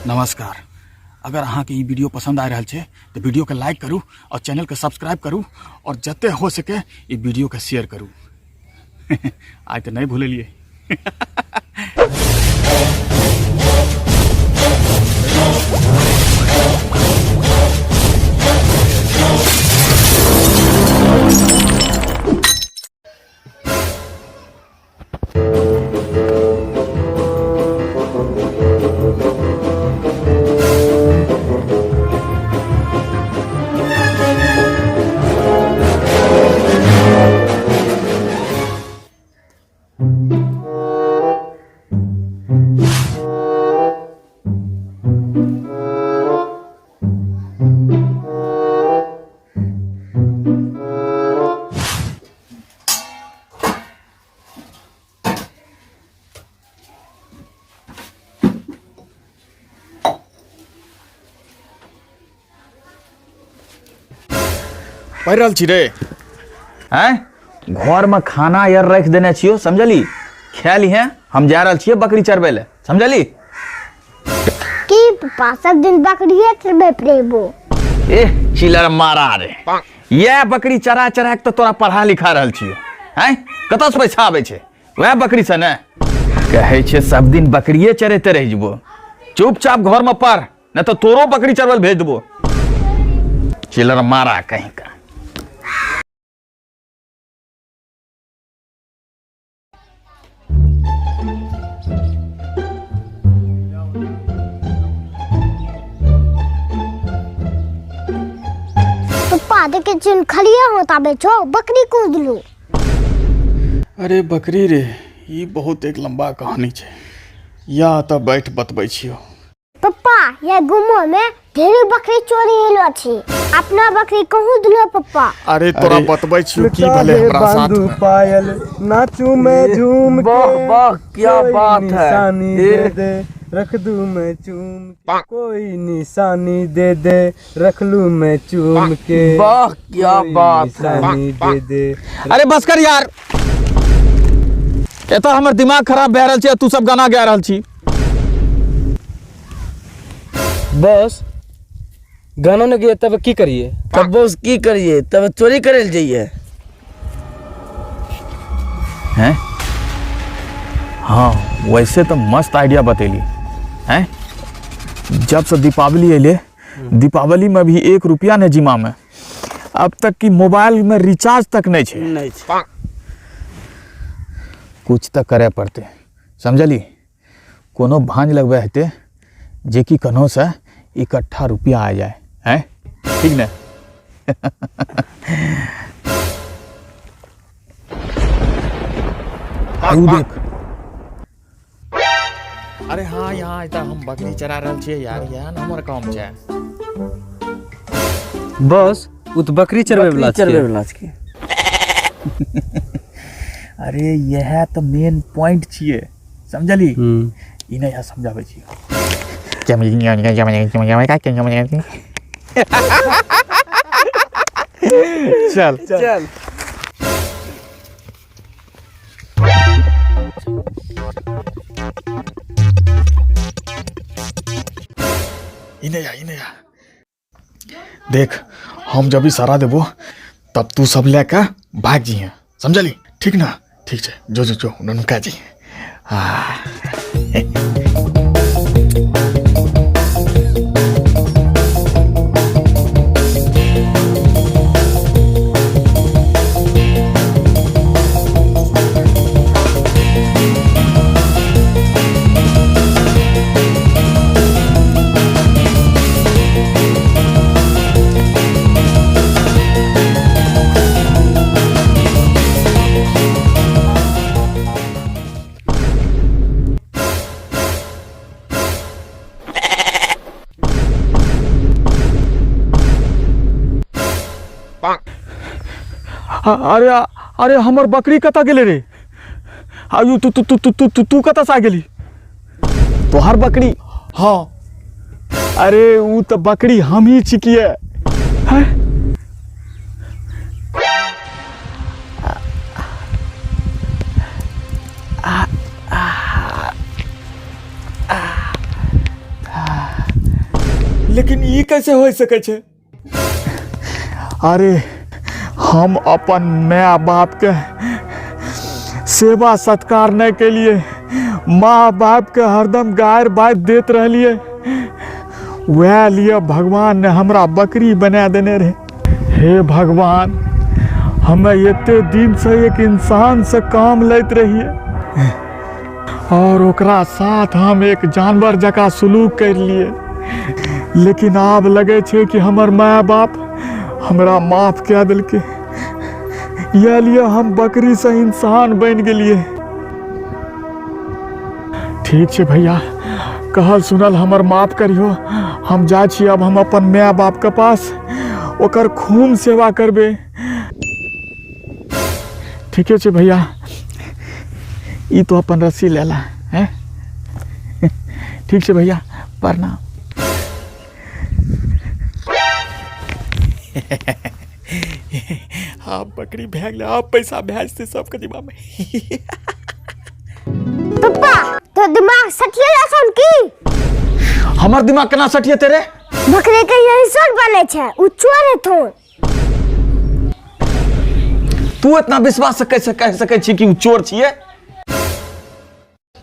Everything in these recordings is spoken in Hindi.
नमस्कार। अगर अहाँ के वीडियो पसंद आ रहा है तो वीडियो के लाइक करूँ और चैनल के सब्सक्राइब करूँ और जते हो सके ये वीडियो के शेयर करूँ। आज तो नहीं भूलिए। पढ़ रहा छी रे हैं घर में खाना यार रख देने छियो समझली। ख्याल है हम जा रहा छिए बकरी चरबे ले समझली। की पापा सब दिन बकरी चरबे प्रेबो ए चिलर मारा रे ये बकरी चरा चरा के तो तोरा पढ़ा लिखा रहल छियो हैं कतौ से पैसा आवे छे वह बकरी से ने कहे छे सब दिन बकरिए चरेते रह जबो। चुपचाप घर में पढ़ न तो तोरो बकरी चरबल भेज देबो। चिलर मारा कहीं का। पप्पा देखे चुन खलिया होता बेचो बकरी कूद लो। अरे बकरी रे ये बहुत एक लंबा कहानी छे या तो बैठ बतबै छियो। पप्पा ये गुमो में ढेरी बकरी चोरी हेलो छी अपना बकरी कहूं दिलो पप्पा। अरे तोरा बतबै छियो की भले हमरा साथ में पायल नाचू मैं झूम के वाह क्या बात है निशानी दे दे रख दूं मैं चूम के कोई निशानी दे दे रख लूं मैं चूम के वाह क्या बात है। निशानी दे दे। अरे बस कर यार ये तो हमर दिमाग खराब भए रहल छै तू सब गाना गा रहल छी। बस गाना न गे तब की करिए तब बस की करिए तब चोरी करे ले जाइए हैं। हाँ वैसे तो मस्त आइडिया बतेली हैं। जब से दीपावली अले दीपावली में भी 1 रुपया ने जिमा में अब तक की मोबाइल में रिचार्ज तक नहीं छे। नहीं छे। कुछ तो करे पड़ते समझली। कोनो भांज लगबे हेते जे कि कन्हो से इकट्ठा रुपया आ जाए हैं ठीक ने। आयु देख। अरे हाँ यहाँ तो हम बकरी चरा रहल छिए यार यहाँ हमर काम छै। बस उ तो बकरी चरबे वाला के अरे यह तो मेन पॉइंट छिए समझली। ई नहीं यहाँ समझावे छिए। चल चल इन्हें देख हम जब इशारा देबो तब तू सब लेके भाग जी समझली ठीक ना। ठीक है जो जो जो उनका जी। अरे अरे हमर बकरी कता गेले रे। आयु तू तू तू तू तू तू तू कता सा गेली। तोहर बकरी। हाँ अरे वो तो बकरी हम ही छिकिए। लेकिन ये कैसे हो सके छे? अरे हम अपन माँ बाप के सेवा सत्कार नहीं के लिए माँ बाप के हरदम गायर बात देत रहलिए, वह लिए भगवान ने हमरा बकरी बना देने रहे। हे भगवान, हमें इतने दिन से एक इंसान से काम लेते रहिए और ओकरा साथ हम एक जानवर जका सुलूक कर लिए, लेकिन आब लगे छे कि हमर माँ बाप हमरा माफ कह दिल के, ये लिए हम बकरी से इंसान बन गेलिए। ठीक छे भैया, कहल सुनल हमर माफ करियो। हम जा छी अब हम अपन माँ बाप के पास ओकर खूब सेवा करबे। ठीक है भैया, ई तो अपन रस्सी लेला है। ठीक है भैया, प्रणाम। आप बकरी भेज ले, आप पैसा भेजते सबके दिमाग में। पप्पा तो दिमाग सटिया लसन की? हमर दिमाग केना सटिए तेरे? बकरे के यही सर बने छे, उ चोर है थो। तू इतना विश्वास से कैसे कह सके छी कि उ चोर छिए?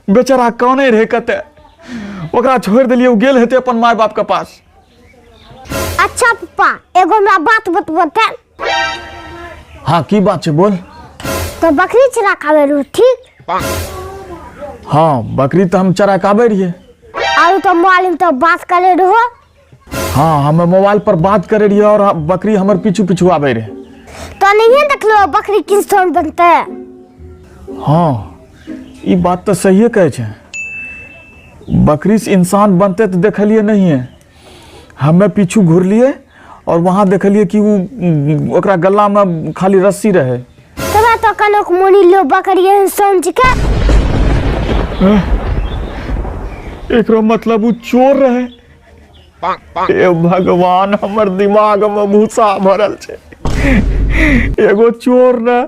बेचारा कौने रहे कते, ओकरा छोड़ दिलिए, उ गेल हेते अपन माय बाप के पास। अच्छा पप्पा, एगो हमरा बात बतबते। हाँ, की बात छे बोल। तो बकरी चरा खावे रू, ठीक? हाँ, बकरी तो हम चरा काबे रहिए। और तो मोबाइल में तो बात करे रहो। हाँ, हम मोबाइल पर बात करे रहिए और बकरी हमर पीछू पीछू आवे रहे। तो नहीं देख लो बकरी किसान बनते। हाँ, ये बात तो सही कहे छे। बकरी से इंसान बनते तो देखलिए नहीं है। हमें पीछू घूरलिए और वहां देखलिए कि वो ओकरा गला में खाली रस्सी रहे। तबे तो कनक मोनी लो बकरी इंसान छिके। एकरो मतलब वो चोर रहे। हे भगवान, हमर दिमाग में भूसा भरल छे। एगो चोर ने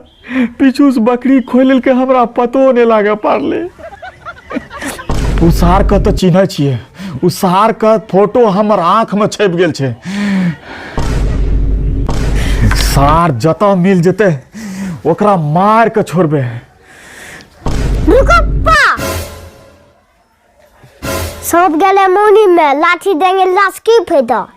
पीछू से बकरी खोल के हमरा पतो नहीं लागे पारले। उ सार का तो चिन्ह छिए, उ सार का फोटो हमर आंख में छप गेल छे। सार जता मिल जते ओकरा मार के छोड़बे। रुको पा, सब गेले मोनी में, लाठी देंगे लाश की फायदा।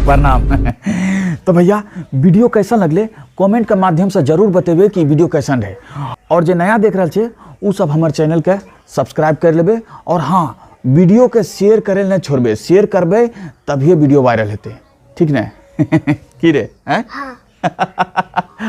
प्रणाम। तो भैया, वीडियो कैसा लगले कमेंट के माध्यम से जरूर बतेबे कि वीडियो कैसन रहे। और जो नया देख रहा छे उ सब हमारे चैनल के सब्सक्राइब कर लेबे। और हाँ, वीडियो के शेयर करे नहीं छोड़बे, शेयर करबे तभी वीडियो वायरल हेते। ठीक ने? की रे हैं? हाँ।